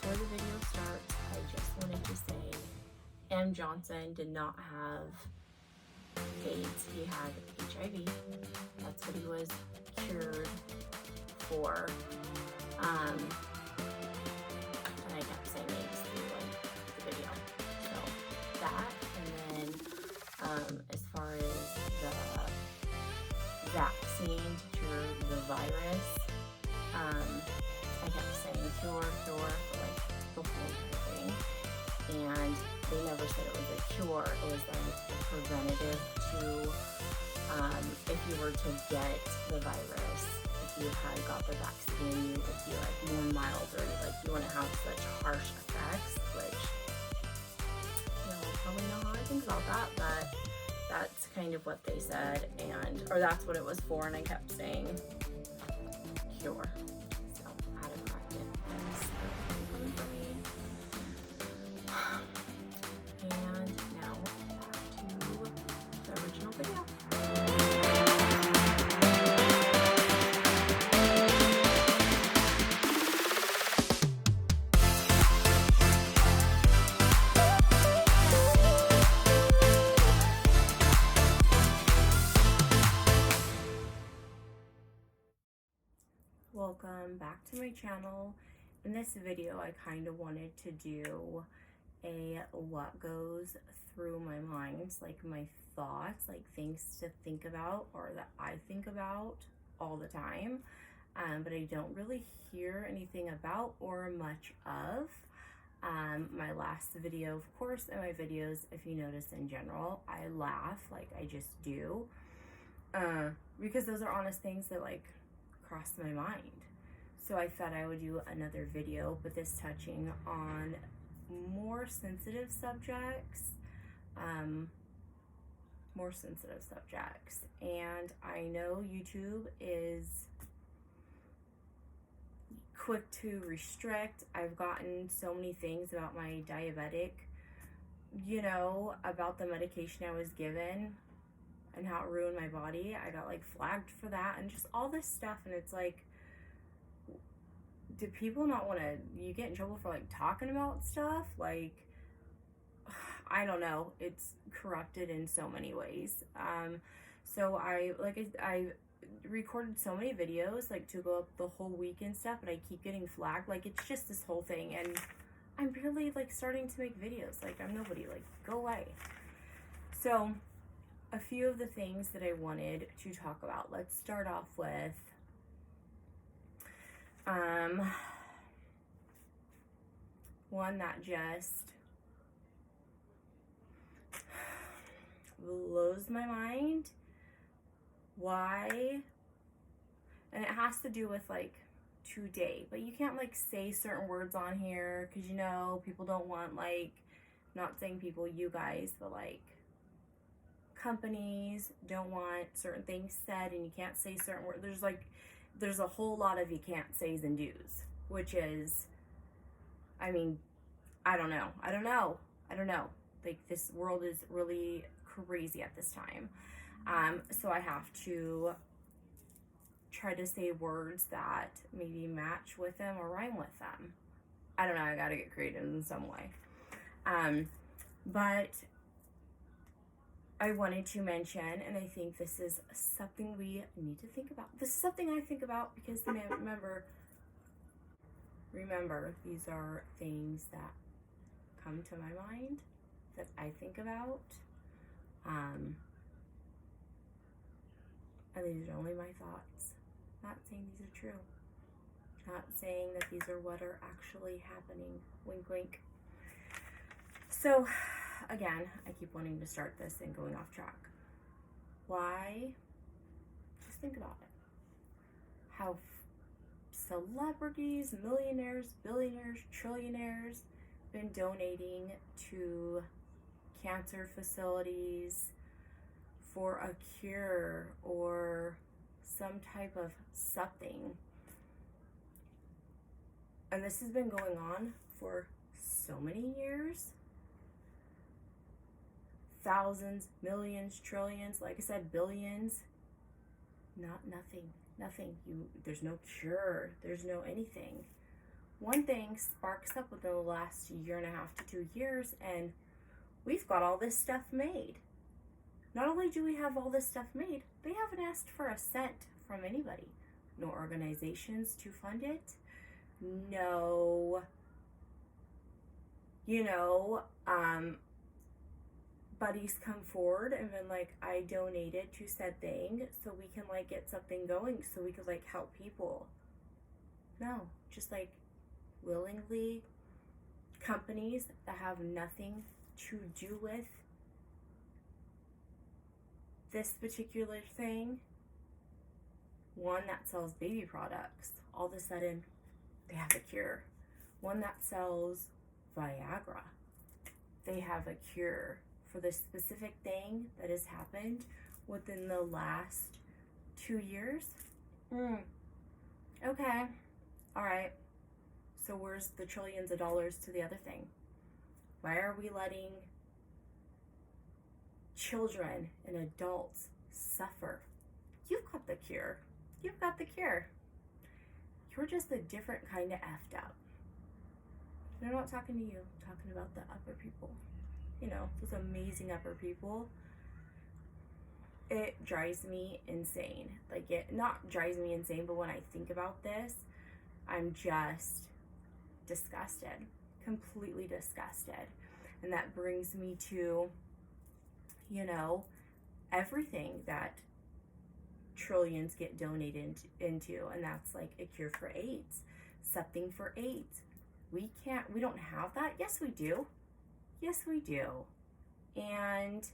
before the video starts, I just wanted to say M. Johnson did not have AIDS. He had HIV. That's what he was cured for. And I kept saying names through the video. So that, and then as far as the vaccine to cure the virus, I kept saying cure for the whole thing, and they never said it was a cure. It was a preventative to if you were to get the virus, if you had got the vaccine, you would be more mild, or you wouldn't have such harsh effects, which probably know how I think about that, but that's kind of what they said, or that's what it was for, and I kept saying cure. So I had to correct it. That's coming for me. And now back to the original video. Welcome back to my channel. In this video, I kind of wanted to do a what goes through my mind, like my thoughts, like things to think about or that I think about all the time, but I don't really hear anything about or much of. My last video, of course, and my videos, if you notice in general, I laugh, like I just do, because those are honest things that crossed my mind. So I thought I would do another video, but this touching on more sensitive subjects, and I know YouTube is quick to restrict. I've gotten so many things about my diabetic, about the medication I was given and how it ruined my body. I got flagged for that and just all this stuff, and it's do people not want to, you get in trouble for talking about stuff? I don't know, it's corrupted in so many ways. So I recorded so many videos to go up the whole week and stuff, but I keep getting flagged. It's just this whole thing, and I'm barely starting to make videos. I'm nobody, go away. So a few of the things that I wanted to talk about. Let's start off with one that just blows my mind. Why? And it has to do with today, but you can't say certain words on here because people don't want not saying people, you guys, but companies don't want certain things said, and you can't say certain words. There's a whole lot of you can't says and do's, which is, I don't know. This world is really crazy at this time. So I have to try to say words that maybe match with them or rhyme with them. I don't know, I gotta get creative in some way. But I wanted to mention, and I think this is something we need to think about. This is something I think about because remember, these are things that come to my mind, that I think about. And these are only my thoughts. Not saying these are true. Not saying that these are what are actually happening. Wink, wink. So, again, I keep wanting to start this and going off track. Why? Just think about it. How celebrities, millionaires, billionaires, trillionaires been donating to cancer facilities for a cure or some type of something. And this has been going on for so many years. Thousands, millions, trillions, like I said, billions. Nothing. There's no cure. There's no anything. one thing sparks up within the last 1.5 to 2 years, and we've got all this stuff made. Not only do we have all this stuff made, they haven't asked for a cent from anybody. No organizations to fund it. No, buddies come forward and been like, I donated to said thing so we can like get something going, so we could like help people. No, just like willingly companies that have nothing to do with this particular thing, one that sells baby products, all of a sudden they have a cure. One that sells Viagra, they have a cure for this specific thing that has happened within the last 2 years. Okay, all right. So where's the trillions of dollars to the other thing? Why are we letting children and adults suffer? You've got the cure. You've got the cure. You're just a different kind of effed up. And I'm not talking to you. I'm talking about the upper people. Those amazing upper people. It drives me insane. Like, it not drives me insane, but when I think about this, I'm just disgusted. Completely disgusted. And that brings me to, everything that trillions get donated into, and that's like a cure for AIDS, something for AIDS. We don't have that. Yes, we do. And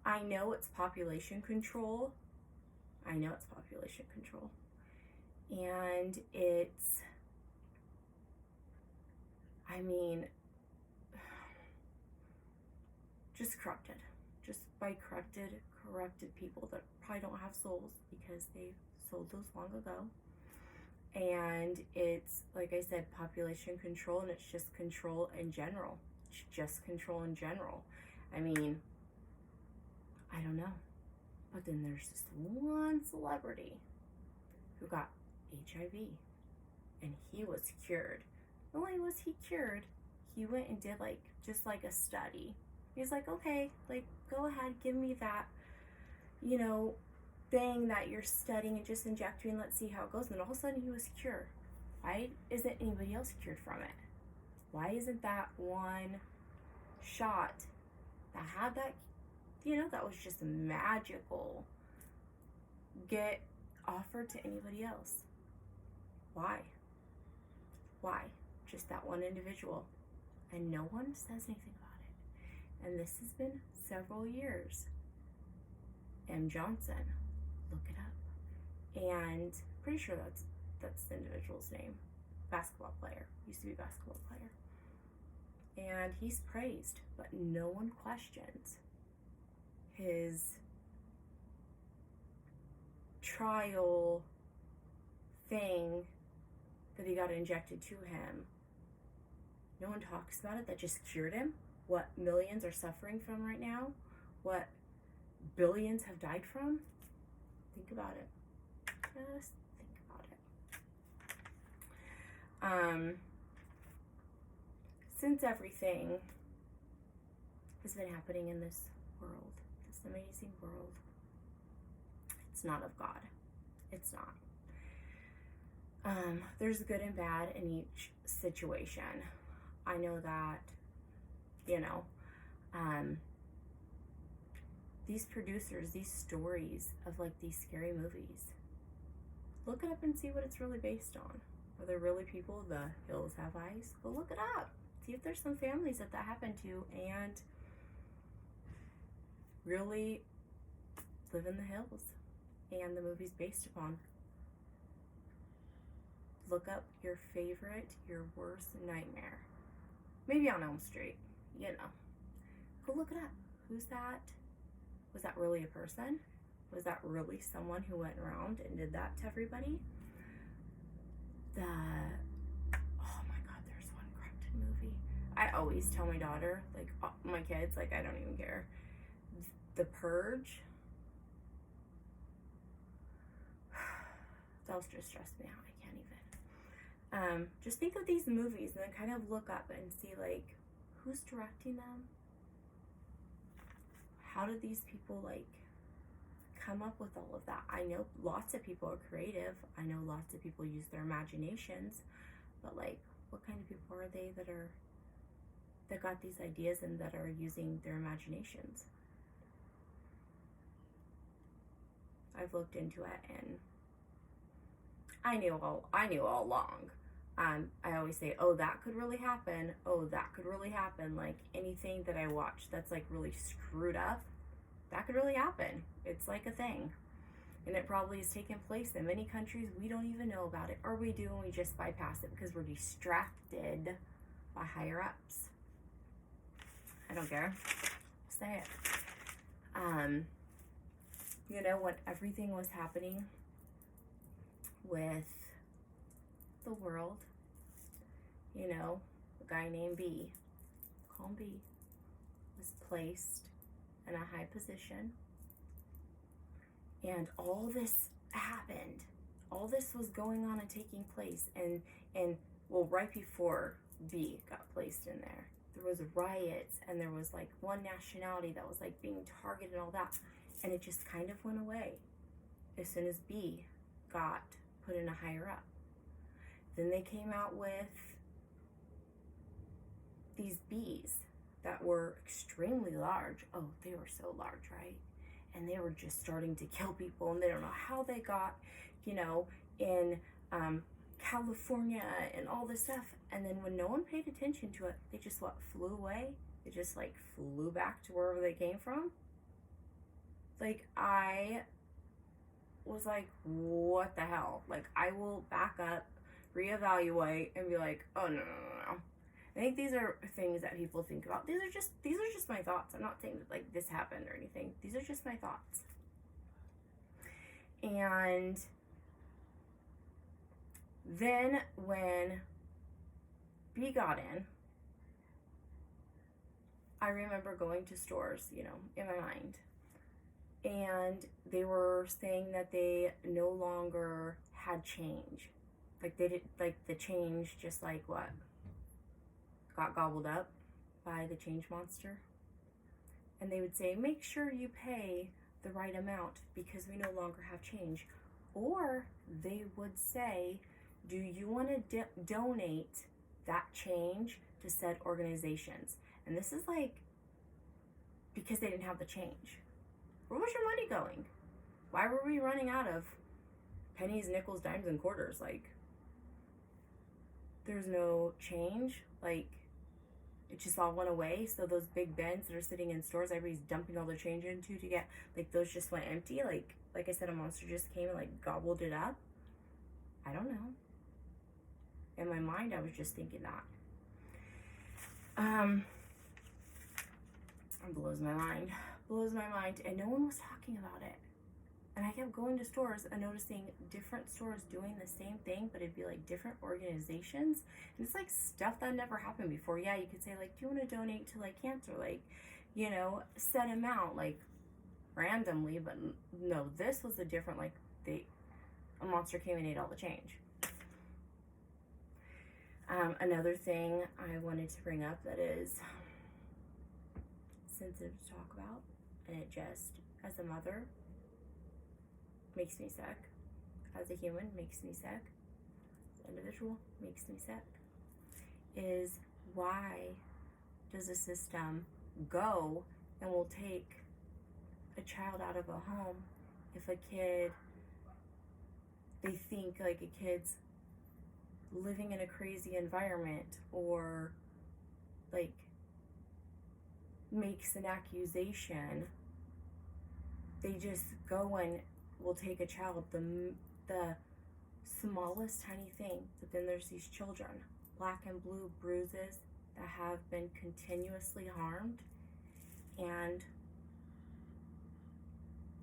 I know it's population control. And it's, just corrupted. Just by corrupted people that probably don't have souls because they sold those long ago. And it's, like I said, population control, and it's just control in general. I don't know. But then there's this one celebrity who got HIV, and he was cured. Not only was he cured, he went and did just a study. He's like, okay, go ahead, give me that, thing that you're studying and just inject me and let's see how it goes. And all of a sudden he was cured. Why isn't anybody else cured from it? Why isn't that one shot that had that, that was just magical, get offered to anybody else? Why? Just that one individual. And no one says anything about it. And this has been several years. M. Johnson. Look it up. And pretty sure that's the individual's name. Basketball player. Used to be a basketball player. And he's praised, but no one questions his trial thing that he got injected to him. No one talks about it. That just cured him. What millions are suffering from right now. What billions have died from. Think about it. Just think about it. Since everything has been happening in this world, this amazing world, it's not of God. It's not. There's good and bad in each situation. I know that, these producers, these stories of these scary movies, look it up and see what it's really based on. Are there really people? The hills have eyes? Go look it up. See if there's some families that happened to and really live in the hills and the movie's based upon. Look up your worst nightmare. Maybe on Elm Street, Go look it up. Who's that? Was that really a person? Was that really someone who went around and did that to everybody? Oh my God, there's one corrupted movie. I always tell my daughter, my kids, I don't even care. The Purge. Those just stress me out. I can't just think of these movies and then kind of look up and see, like, who's directing them? How did these people, like, come up with all of that? I know lots of people are creative. I know lots of people use their imaginations, but, like, what kind of people are they that got these ideas and that are using their imaginations? I've looked into it, and I knew all along. I always say, oh, that could really happen. Oh, that could really happen. Like, anything that I watch that's, like, really screwed up, that could really happen. It's like a thing. And it probably has taken place in many countries. We don't even know about it. Or we do, and we just bypass it because we're distracted by higher ups. I don't care. Say it. When everything was happening with the world, a guy named B, call him B, was placed in a high position, and all this happened. All this was going on and taking place, and right before B got placed in there was riots, and there was, like, one nationality that was, like, being targeted and all that, and it just kind of went away as soon as B got put in a higher up. Then they came out with these bees that were extremely large. Oh, they were so large, right? And they were just starting to kill people, and they don't know how they got, in California and all this stuff. And then when no one paid attention to it, they just flew away. They just, like, flew back to wherever they came from. Like, I was like, what the hell? Like, I will back up, reevaluate, and be like, oh, no. I think these are things that people think about. These are just my thoughts. I'm not saying that, like, this happened or anything. These are just my thoughts. And then when B got in, I remember going to stores, in my mind, and they were saying that they no longer had change. Like, they did, like, the change just, like, what? Got gobbled up by the change monster. And they would say, make sure you pay the right amount because we no longer have change. Or they would say, do you want to donate that change to said organizations? And this is, like, because they didn't have the change. Where was your money going? Why were we running out of pennies, nickels, dimes, and quarters? Like, there's no change. Like, it just all went away. So those big bins that are sitting in stores, everybody's dumping all their change into to get, like, those just went empty. Like I said, a monster just came and, like, gobbled it up. I don't know. In my mind, I was just thinking that. It blows my mind. And no one was talking about it. And I kept going to stores and noticing different stores doing the same thing, but it'd be, like, different organizations. And it's, like, stuff that never happened before. Yeah, you could say, like, do you want to donate to, like, cancer? Like, set amount, like, randomly. But no, this was a different, like, a monster came and ate all the change. Another thing I wanted to bring up that is sensitive to talk about, and it just, as a mother, makes me sick. As a human, makes me sick. As an individual, makes me sick. Is why does a system go and will take a child out of a home if a kid, they think, like, a kid's living in a crazy environment, or, like, makes an accusation. They just go and will take a child, the smallest tiny thing, but then there's these children, black and blue bruises that have been continuously harmed, and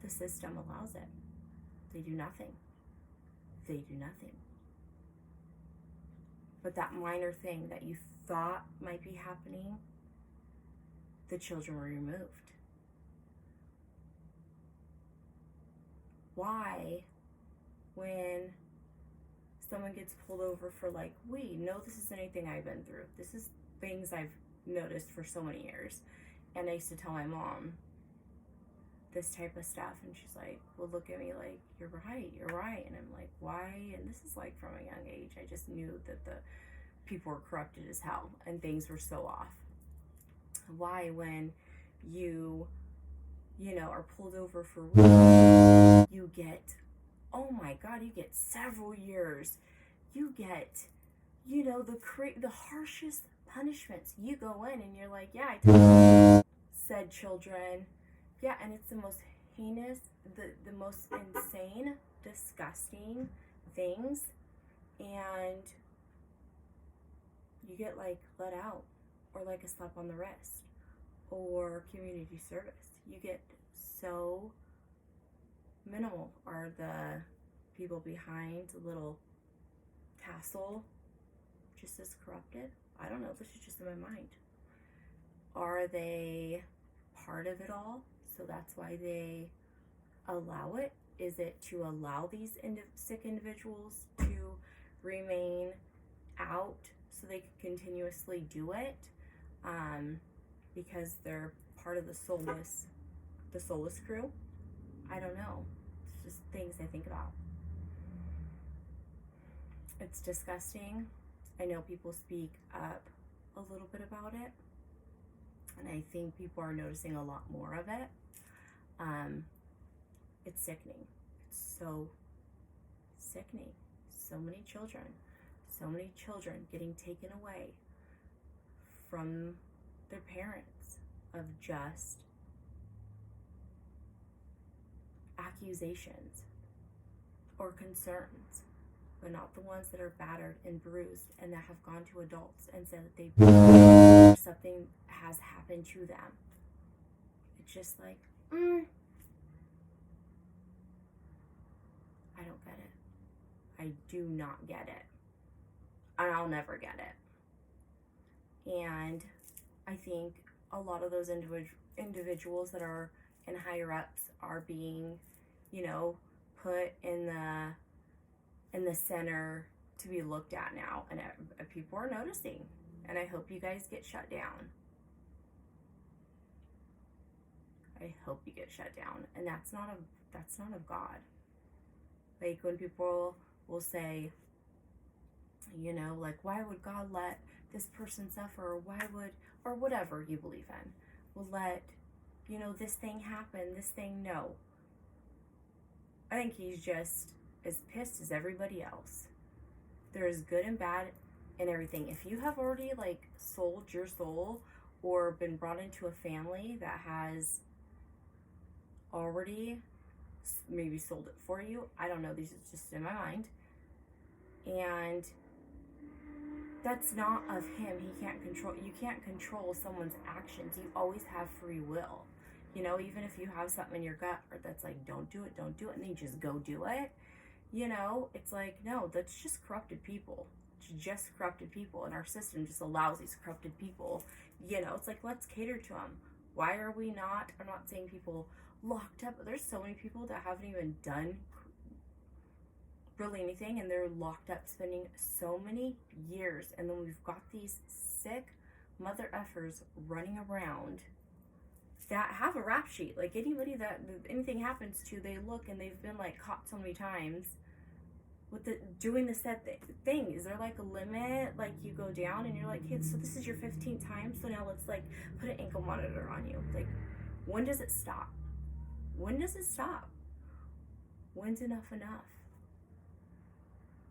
the system allows it. They do nothing. But that minor thing that you thought might be happening, the children were removed. Why, when someone gets pulled over for like weed. No, this isn't anything I've been through. This is things I've noticed for so many years. And I used to tell my mom this type of stuff, and she's like, well, look at me, like, you're right. And I'm like, why? And this is like from a young age. I just knew that the people were corrupted as hell and things were so off. Why, when you are pulled over for weed, you get, oh my God, you get several years. You get, the harshest punishments. You go in and you're like, yeah, I said children. Yeah, and it's the most heinous, the most insane, disgusting things. And you get like let out, or like a slap on the wrist, or community service. You get so minimal. Are the people behind the little tassel just as corrupted? I don't know. This is just in my mind. Are they part of it all? So that's why they allow it? Is it to allow these sick individuals to remain out so they can continuously do it? Because they're part of the soulless crew? I don't know. It's just things I think about. It's disgusting. I know people speak up a little bit about it, and I think people are noticing a lot more of it. It's sickening. It's so sickening. So many children getting taken away from their parents of just accusations or concerns, but not the ones that are battered and bruised and that have gone to adults and said that something has happened to them. It's just like, I don't get it. I do not get it. And I'll never get it. And I think a lot of those individuals that are in higher ups are being, put in the center to be looked at now, and people are noticing. And I hope you guys get shut down. I hope you get shut down. And that's not of God. Like when people will say, like, why would God let this person suffer, or whatever you believe in, will let, this thing happen, this thing, no. I think he's just as pissed as everybody else. There is good and bad in everything. If you have already, like, sold your soul or been brought into a family that has already maybe sold it for you, I don't know, these are just in my mind, and that's not of him. You can't control someone's actions. You always have free will. Even if you have something in your gut or that's like, don't do it, and then you just go do it, it's like, no, that's just corrupted people. It's just corrupted people, and our system just allows these corrupted people, it's like, let's cater to them. Why are we not, I'm not saying people locked up, but there's so many people that haven't even done really anything, and they're locked up spending so many years, and then we've got these sick mother effers running around that have a rap sheet. Like anybody that anything happens to, they look and they've been like caught so many times with doing the said thing. Is there like a limit? Like you go down and you're like, hey, so this is your 15th time, so now let's like put an ankle monitor on you. Like, when does it stop? When does it stop? When's enough?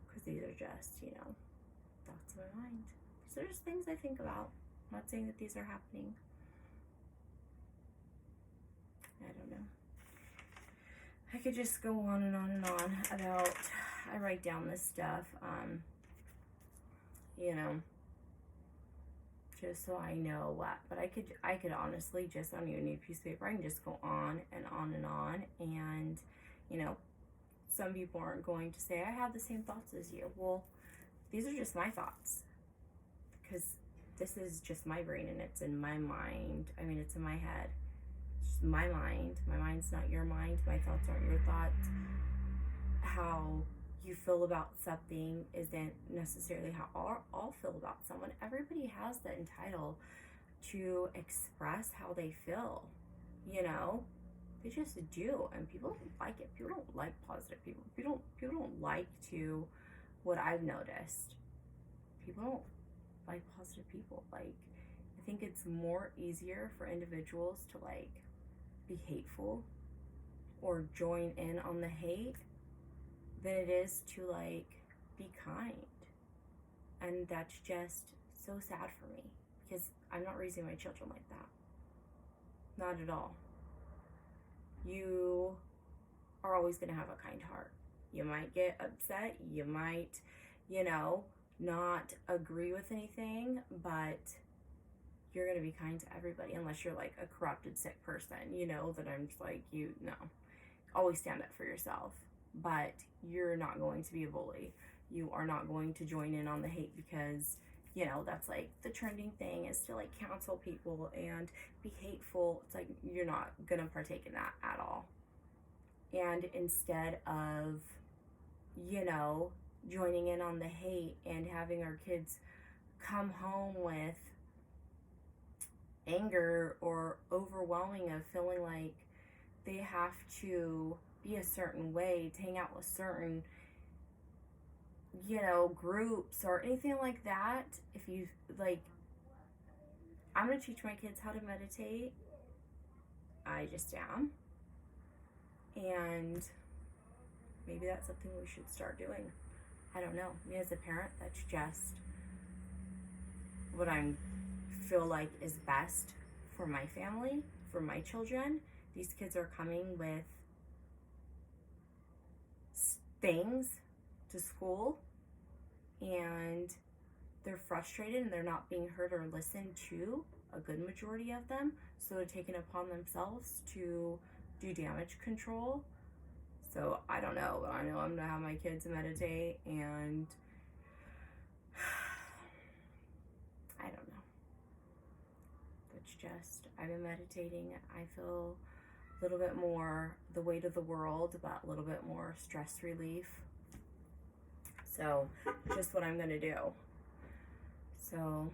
Because these are just, thoughts in my mind. So there's things I think about. I'm not saying that these are happening. I don't know. I could just go on and on and on about, I write down this stuff, just so I know what, but I could honestly just, I don't even need a piece of paper, I can just go on and on and on, and, some people aren't going to say, I have the same thoughts as you. Well, these are just my thoughts, because this is just my brain, and it's in my mind. I mean, it's in my head. It's just my mind. My mind's not your mind. My thoughts aren't your thoughts. How you feel about something isn't necessarily how all feel about someone. Everybody has the entitle to express how they feel, you know? They just do, and people don't like it. People don't like positive people. People don't like to, what I've noticed, people don't like positive people. Like, I think it's more easier for individuals to like be hateful or join in on the hate than it is to like be kind. And that's just so sad for me, because I'm not raising my children like that. Not at all. You are always going to have a kind heart. You might get upset, you might, not agree with anything, but you're going to be kind to everybody, unless you're like a corrupted, sick person, that I'm just like, always stand up for yourself. But you're not going to be a bully. You are not going to join in on the hate, because that's like the trending thing, is to like counsel people and be hateful. It's like, you're not gonna partake in that at all. And instead of joining in on the hate and having our kids come home with anger or overwhelming of feeling like they have to be a certain way to hang out with certain groups or anything like that, if you like, I'm gonna teach my kids how to meditate. I just am. And maybe that's something we should start doing. I don't know. Me as a parent, that's just what I feel like is best for my family, for my children. These kids are coming with things to school, and they're frustrated and they're not being heard or listened to, a good majority of them, so they're taking it upon themselves to do damage control. So I don't know, but I know I'm gonna have my kids meditate, and I don't know. It's just, I've been meditating. I feel a little bit more the weight of the world, but a little bit more stress relief. So just what I'm gonna do. So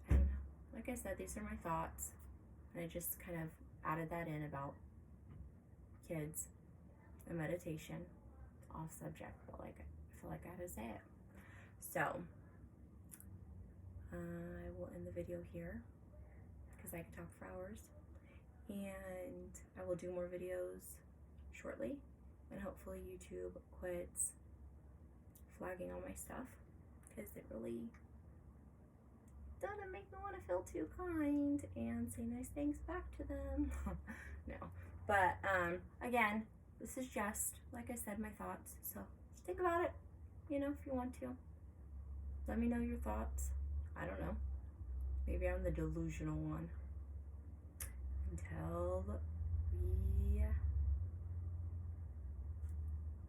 I don't know. Like I said, these are my thoughts, and I just kind of added that in about kids and meditation. It's off subject, but like I feel like I had to say it. So I will end the video here, because I could talk for hours, and I will do more videos shortly, and hopefully YouTube quits flagging all my stuff, because it really doesn't make me want to feel too kind and say nice things back to them. No, but again, this is just, like I said, my thoughts, so just think about it, if you want to. Let me know your thoughts. I don't know, maybe I'm the delusional one. Until we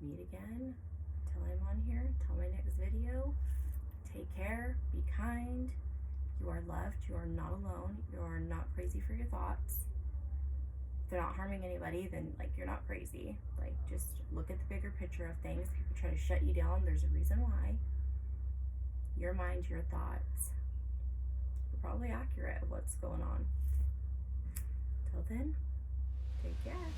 meet again, until I'm on here, until my next video, take care, be kind. You are loved. You are not alone. You are not crazy for your thoughts. If they're not harming anybody, then like, you're not crazy. Like, just look at the bigger picture of things. People try to shut you down. There's a reason why. Your mind, your thoughts, you're probably accurate of what's going on. Till then, take care.